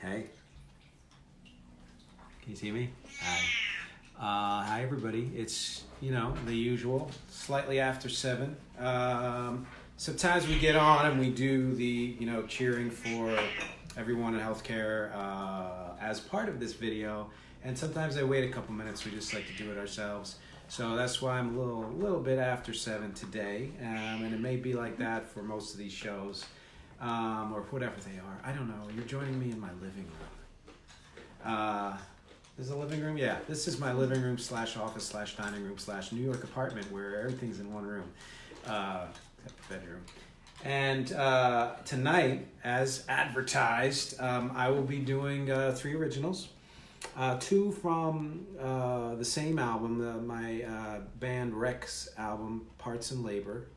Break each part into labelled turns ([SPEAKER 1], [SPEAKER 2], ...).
[SPEAKER 1] Hey. Can you see me? Hi. Hi, everybody. It's, the usual, slightly after 7. Sometimes we get on and we do the, cheering for everyone in healthcare as part of this video. And sometimes I wait a couple minutes. We just like to do it ourselves. So that's why I'm a little bit after 7 today. And it may be like that for most of these shows or whatever they are. I don't know. You're joining me in my living room. This is a living room? Yeah, this is my living room / office / dining room / New York apartment where everything's in one room, except the bedroom. And tonight, as advertised, I will be doing 3 originals. 2 from the same album, my band Rec's album, Parts and Labor.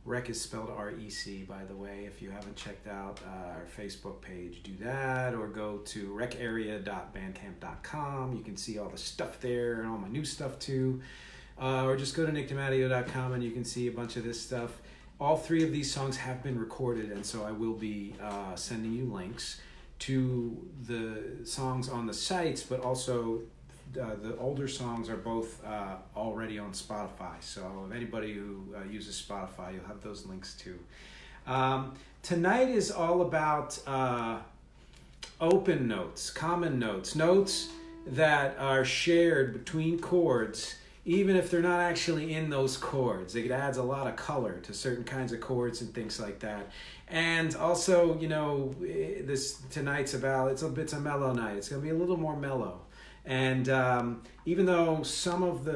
[SPEAKER 1] Rec is spelled R-E-C, by the way. If you haven't checked out our Facebook page, do that, or go to recarea.bandcamp.com. You can see all the stuff there and all my new stuff too. Or just go to DeMatteo.com and you can see a bunch of this stuff. All 3 of these songs have been recorded, and so I will be sending you links to the songs on the sites, but also the older songs are both already on Spotify. So if anybody who uses Spotify, you'll have those links too. Tonight is all about open notes, common notes, notes that are shared between chords, even if they're not actually in those chords. It adds a lot of color to certain kinds of chords and things like that. And also, tonight's about, it's a mellow night. It's going to be a little more mellow. And even though some of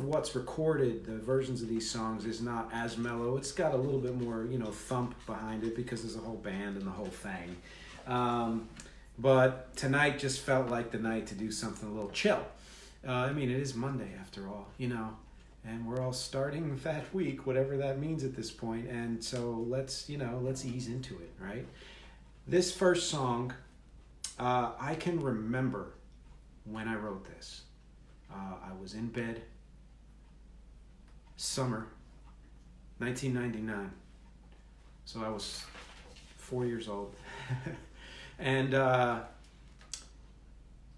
[SPEAKER 1] what's recorded, the versions of these songs, is not as mellow, it's got a little bit more, thump behind it because there's a whole band and the whole thing. But tonight just felt like the night to do something a little chill. It is Monday after all, and we're all starting that week, whatever that means at this point. And so let's ease into it, right? This first song, I can remember when I wrote this. I was in bed, summer, 1999. So I was 4 years old. And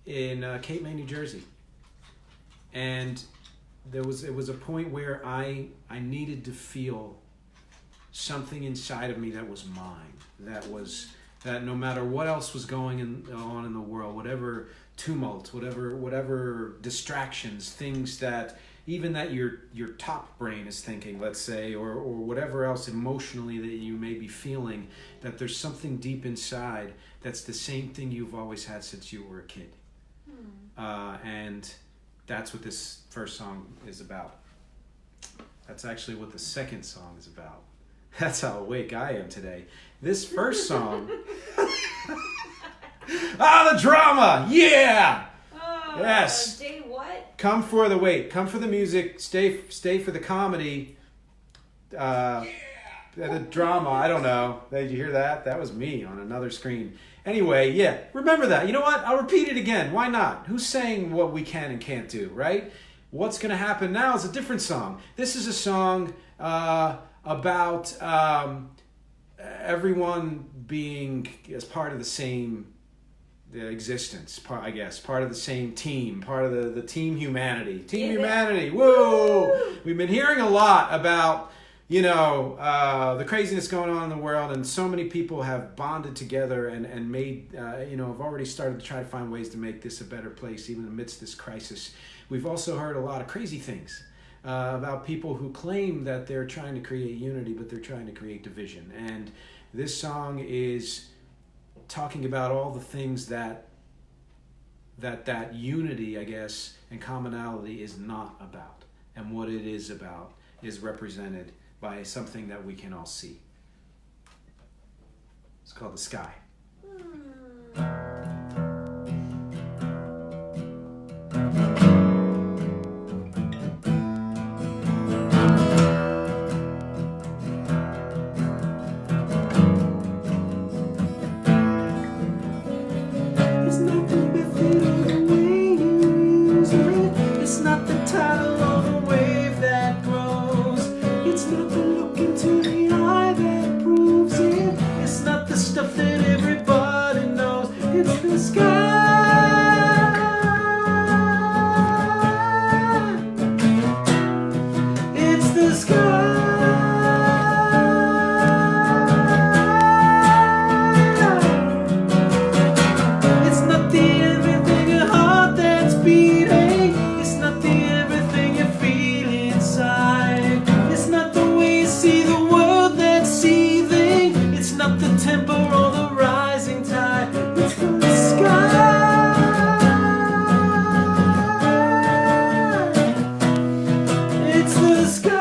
[SPEAKER 1] in Cape May, New Jersey. And it was a point where I needed to feel something inside of me that was mine, that no matter what else was going on in the world, whatever tumult, whatever distractions, things that even that your top brain is thinking, let's say, or whatever else emotionally that you may be feeling, that there's something deep inside that's the same thing you've always had since you were a kid. And that's what this first song is about. That's actually what the second song is about. That's how awake I am today. This first song... the drama! Yeah!
[SPEAKER 2] Oh,
[SPEAKER 1] yes!
[SPEAKER 2] Day what?
[SPEAKER 1] Come for the music, stay for the comedy. The drama, I don't know. Did you hear that? That was me on another screen. Anyway, yeah, remember that. You know what? I'll repeat it again. Why not? Who's saying what we can and can't do, right? What's going to happen now is a different song. This is a song about everyone being as part of the same existence, part of the same team, part of the team humanity. Humanity, woo! We've been hearing a lot about the craziness going on in the world, and so many people have bonded together and made, have already started to try to find ways to make this a better place, even amidst this crisis. We've also heard a lot of crazy things about people who claim that they're trying to create unity, but they're trying to create division. And this song is talking about all the things that unity, I guess, and commonality is not about. And what it is about is represented by something that we can all see. It's called The Sky.
[SPEAKER 3] It's not the method or the way you use it. It's not the title or the wave that grows. It's not the look into the eye that proves it. It's not the stuff that every It's the sky. It's not the everything a heart that's beating. It's not the everything you feel inside. It's not the way you see the world that's seething. It's not the tempo or the rising tide. It's the sky. It's the sky.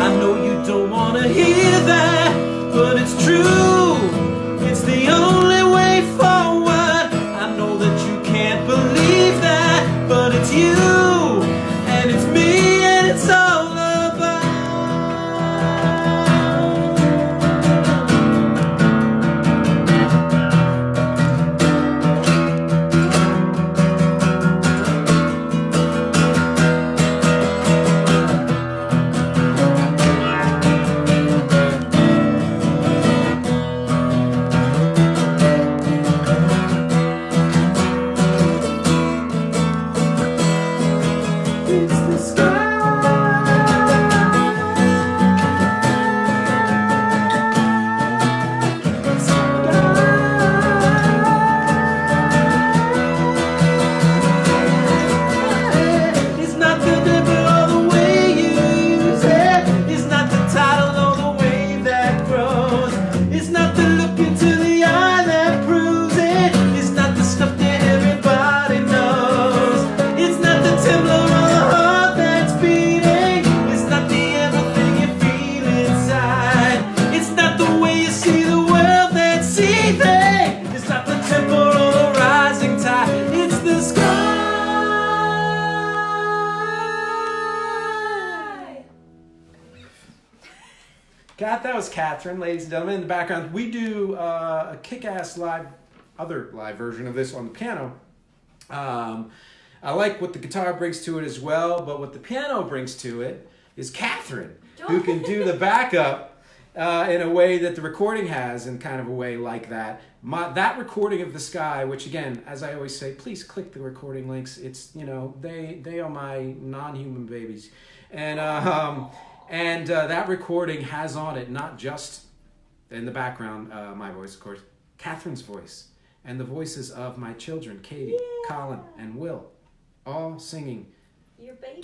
[SPEAKER 3] I know you don't want to hear that, but it's true. It's the only way forward. I know that you can't believe that, but it's you, and it's me, and it's all about. It's the sky. It's not the number or the way you use it. It's not the title or the wave that grows. It's not the look into the eye that proves it. It's not the stuff that everybody knows. It's not the tempo or the heart that's beating. It's not the everything you feel inside. It's not the way you see the world that's seething. It's not the tempo or the rising tide. It's the sky.
[SPEAKER 1] That was Catherine, ladies and gentlemen. In the background, we do a kick-ass other live version of this on the piano. I like what the guitar brings to it as well, but what the piano brings to it is Catherine, who can do the backup in a way that the recording has, in kind of a way like that. That recording of the sky, which again, as I always say, please click the recording links. It's, you know, they are my non-human babies, and that recording has on it not just in the background my voice, of course, Catherine's voice, and the voices of my children, Katie, Colin, and Will, all singing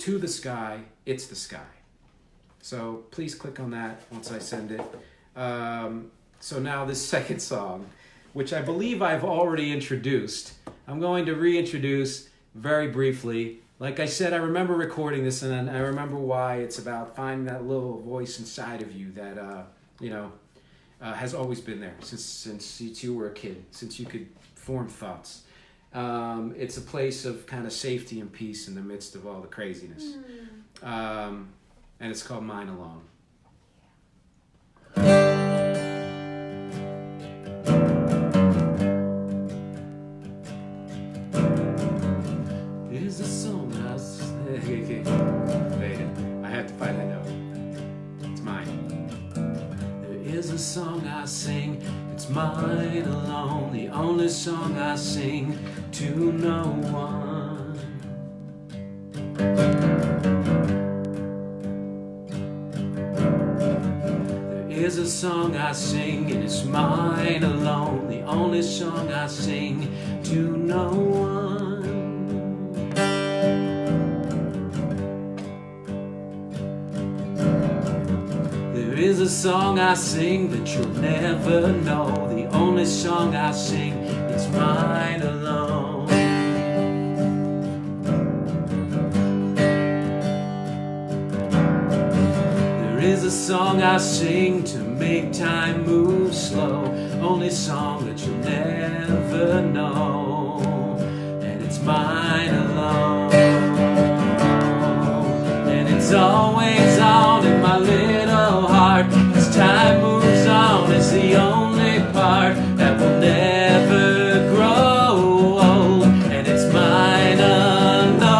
[SPEAKER 1] To the Sky, It's the Sky. So please click on that once I send it. So now this second song, which I believe I've already introduced, I'm going to reintroduce very briefly. Like I said, I remember recording this, and I remember why. It's about finding that little voice inside of you that, has always been there since you were a kid, since you could form thoughts. It's a place of kind of safety and peace in the midst of all the craziness. And it's called Mine Alone. There's a song I had to find that note. It's mine. There is a song I sing, it's mine alone, the only song I sing to no one. There is a song I sing, and it's mine alone, the only song I sing to no one. There is a song I sing that you'll never know, the only song I sing is mine alone. There is a song I sing to make time move slow, only song that you'll never know, and it's mine alone. And it's always on in my little heart, as time moves on, it's the only part that will never grow old, and it's mine alone.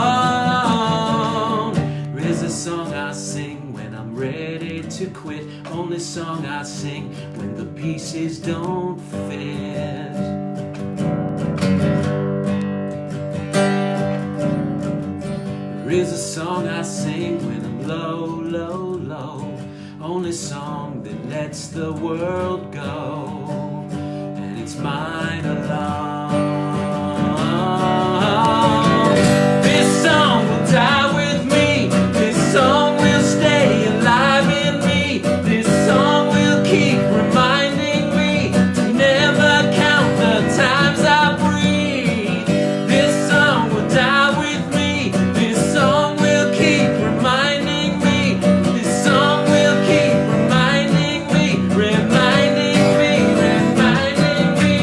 [SPEAKER 1] There is a song I sing,
[SPEAKER 3] sing when I'm ready to quit. Only song I sing when the pieces don't fit. There is a song I sing when I'm low, low, low. Only song that lets the world go, and it's mine alone. This song will die with me. This song will stay alive in me. This song will keep reminding me to never count the times I breathe. This song will die with me. This song will keep reminding me. This song will keep reminding me, reminding me, reminding me.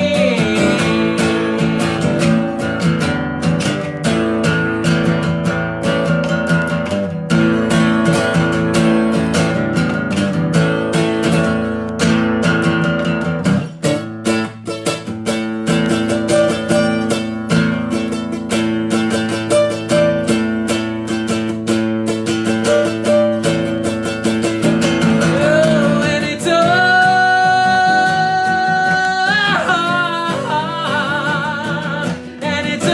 [SPEAKER 3] Oh, and it's and it's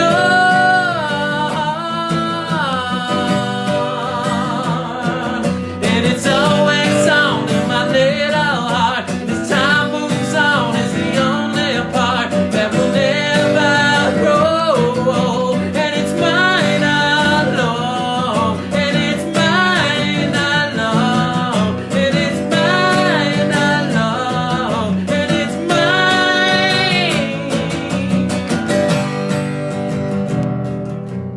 [SPEAKER 3] and it's always on in my little heart. As time moves on, is the only part that will never grow. And it's mine alone. And it's mine alone. And it's mine alone. And it's mine.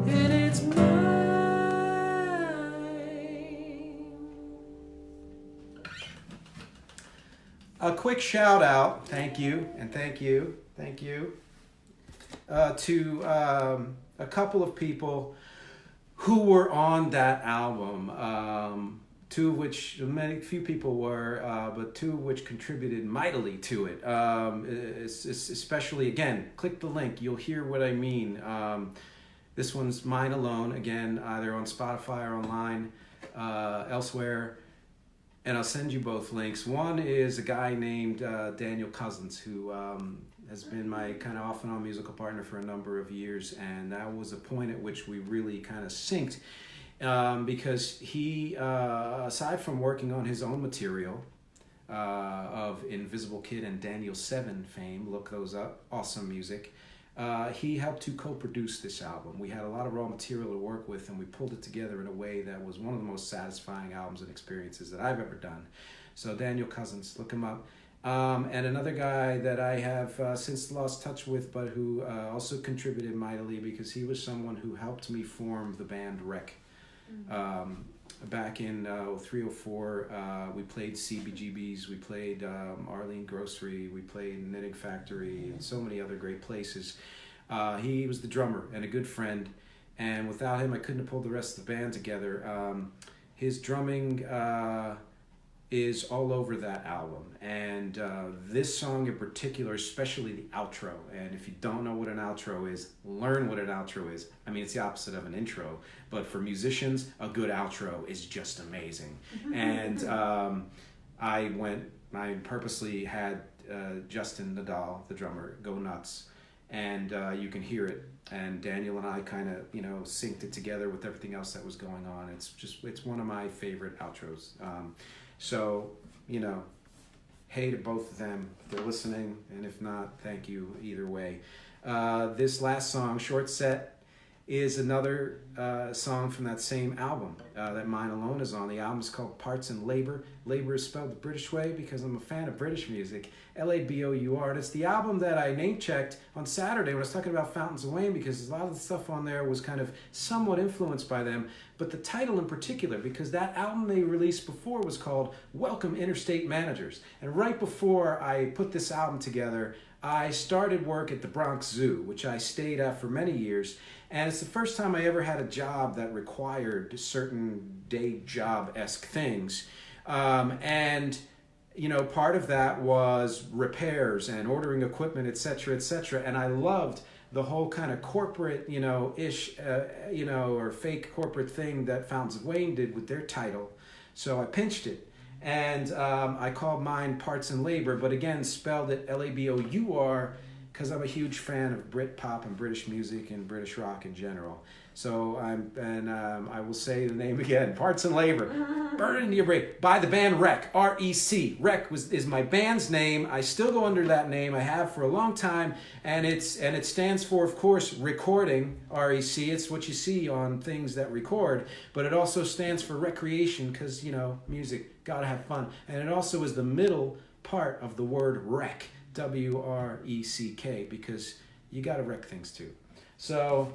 [SPEAKER 3] And it's mine.
[SPEAKER 1] A quick shout out, thank you, to a couple of people who were on that album. Two of which, few people were, but two of which contributed mightily to it. Especially, again, click the link, you'll hear what I mean. This one's Mine Alone, again, either on Spotify or online, elsewhere. And I'll send you both links. One is a guy named Daniel Cousins, who has been my kind of off and on musical partner for a number of years. And that was a point at which we really kind of synced, because he, aside from working on his own material of Invisible Kid and Daniel 7 fame, look those up, awesome music, he helped to co-produce this album. We had a lot of raw material to work with, and we pulled it together in a way that was one of the most satisfying albums and experiences that I've ever done. So Daniel Cousins, look him up. And another guy that I have since lost touch with, but who also contributed mightily, because he was someone who helped me form the band Wreck. Back in 0304, we played CBGB's, we played Arlene Grocery, we played Knitting Factory, and so many other great places. He was the drummer and a good friend, and without him I couldn't have pulled the rest of the band together. His drumming is all over that album, and this song in particular, especially the outro. And if you don't know what an outro is, learn what an outro is. I mean, it's the opposite of an intro, but for musicians, a good outro is just amazing. And I purposely had Justin Nadal, the drummer, go nuts, and you can hear it. And Daniel and I kind of, synced it together with everything else that was going on. It's one of my favorite outros. So, hey to both of them if they're listening, and if not, thank you either way. This last song, Short Set, is another song from that same album that Mine Alone is on. The album is called Parts and Labor. Labor is spelled the British way because I'm a fan of British music. Labour. And it's the album that I name-checked on Saturday when I was talking about Fountains of Wayne, because a lot of the stuff on there was kind of somewhat influenced by them. But the title in particular, because that album they released before was called Welcome Interstate Managers. And right before I put this album together, I started work at the Bronx Zoo, which I stayed at for many years. And it's the first time I ever had a job that required certain day job-esque things. And part of that was repairs and ordering equipment, et cetera, and I loved the whole kind of corporate, or fake corporate thing that Fountains of Wayne did with their title. So I pinched it. And I called mine Parts and Labor, but again, spelled it Labour, because I'm a huge fan of Britpop and British music and British rock in general. So I will say the name again, Parts and Labor. Burn it into your brain. By the band Rec, R-E-C. Rec is my band's name. I still go under that name. I have for a long time, and it stands for, of course, recording, R-E-C. It's what you see on things that record, but it also stands for recreation, because, you know, music, gotta have fun. And it also is the middle part of the word wreck, W-R-E-C-K, because you gotta wreck things too. So,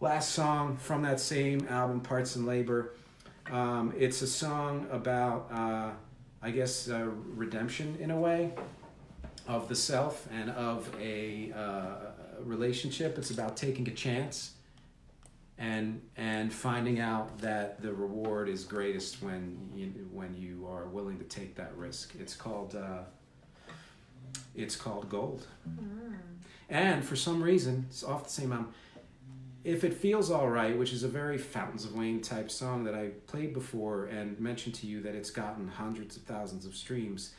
[SPEAKER 1] last song from that same album, Parts and Labor. It's a song about, I guess, redemption in a way of the self and of a relationship. It's about taking a chance and finding out that the reward is greatest when you are willing to take that risk. It's called Gold. And for some reason, it's off the same album. If It Feels Alright, which is a very Fountains of Wayne type song that I played before and mentioned to you that it's gotten hundreds of thousands of streams.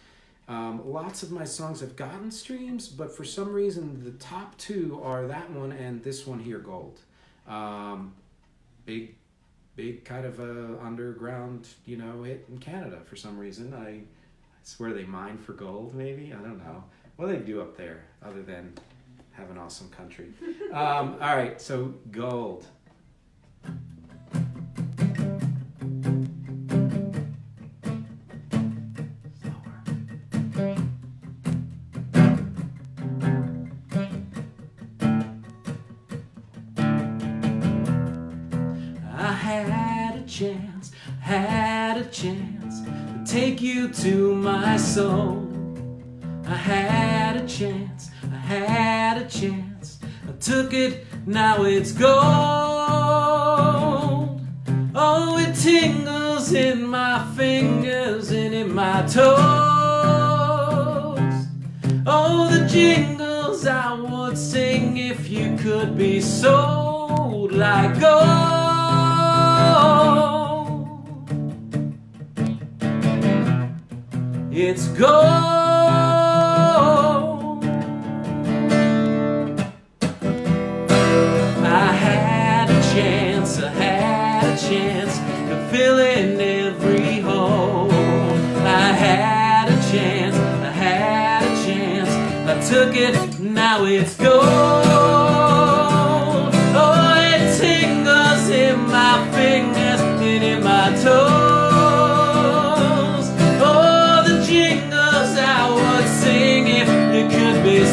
[SPEAKER 1] Lots of my songs have gotten streams, but for some reason the top two are that one and this one here, Gold. Big kind of a underground, you know, hit in Canada for some reason. I swear they mine for gold, maybe? I don't know. What do they do up there other than have an awesome country? All right, so Gold. Had a chance to take you to my soul. I had a chance, I took it, now it's gold. Oh, it tingles in my fingers and in my toes. Oh, the jingles I would sing if you could be sold like gold. It's gold. I had a chance to fill in every hole. I had a chance, I took it, now it's gold. Oh, it tingles in my fingers and in my toes.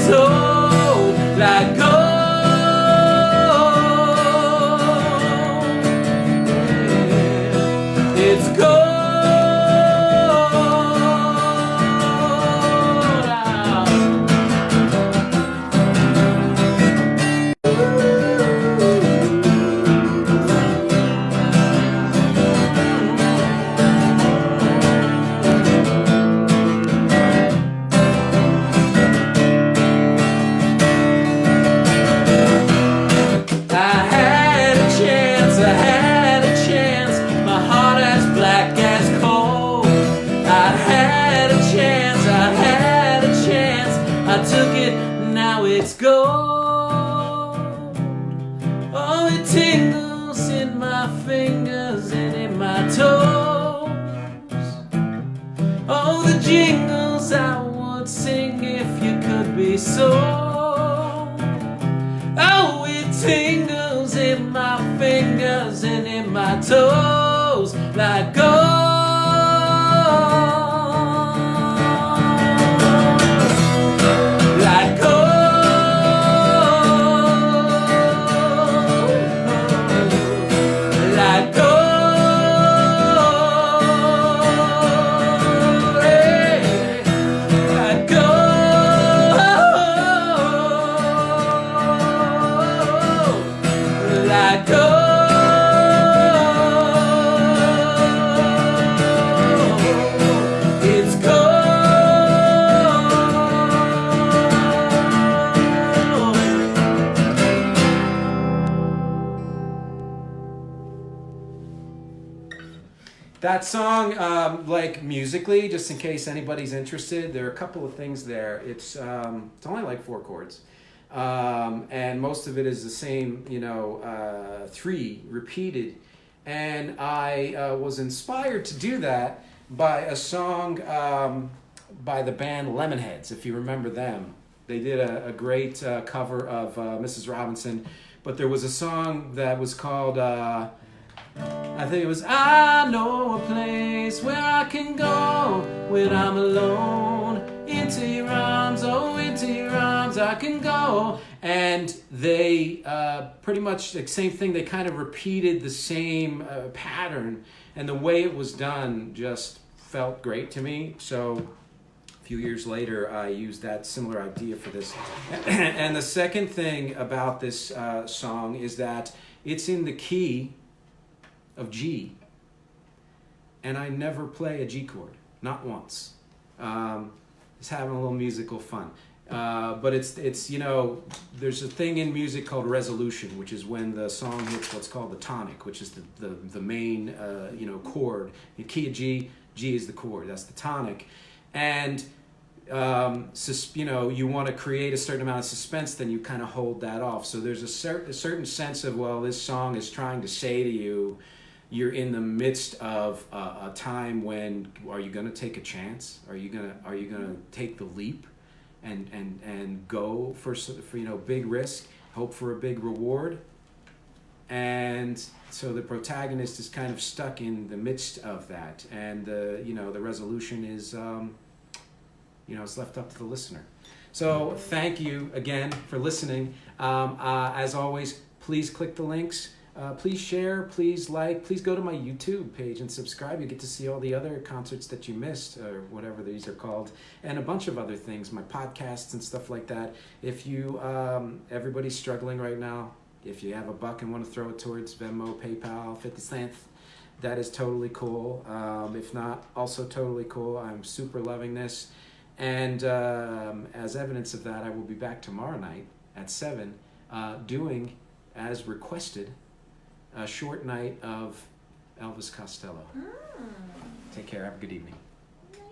[SPEAKER 1] So like gold, yeah. It's gold. It's gold. Oh, it tingles in my fingers and in my toes. Oh, the jingles I would sing if you could be sold. Oh, it tingles in my fingers and in my toes like gold. Like gold. that song, like musically, just in case anybody's interested, there are a couple of things there. It's only like 4 chords, and most of it is the same, 3 repeated. And I was inspired to do that by a song by the band Lemonheads, if you remember them. They did a great cover of Mrs. Robinson, but there was a song that was called, I think it was, I know a place where I can go when I'm alone. Into your arms, oh, into your arms I can go. And they pretty much the same thing. They kind of repeated the same pattern, and the way it was done just felt great to me. So a few years later, I used that similar idea for this. And the second thing about this song is that it's in the key of G, and I never play a G chord, not once. Just having a little musical fun. But it's there's a thing in music called resolution, which is when the song hits what's called the tonic, which is the main chord. The key of G is the chord, that's the tonic. And you want to create a certain amount of suspense, then you kind of hold that off. So there's a certain sense of, well, this song is trying to say to you, you're in the midst of a time when, are you going to take a chance? Are you gonna take the leap and go for big risk, hope for a big reward? And so the protagonist is kind of stuck in the midst of that, and the resolution is it's left up to the listener. So thank you again for listening. As always, please click the links. Please share, please like, please go to my YouTube page and subscribe. You get to see all the other concerts that you missed, or whatever these are called, and a bunch of other things, my podcasts and stuff like that. If you, everybody's struggling right now. If you have $1 and want to throw it towards Venmo, PayPal, 50 cents, that is totally cool. If not, also totally cool. I'm super loving this. And as evidence of that, I will be back tomorrow night at 7 doing, as requested, a short night of Elvis Costello. Take care. Have a good evening.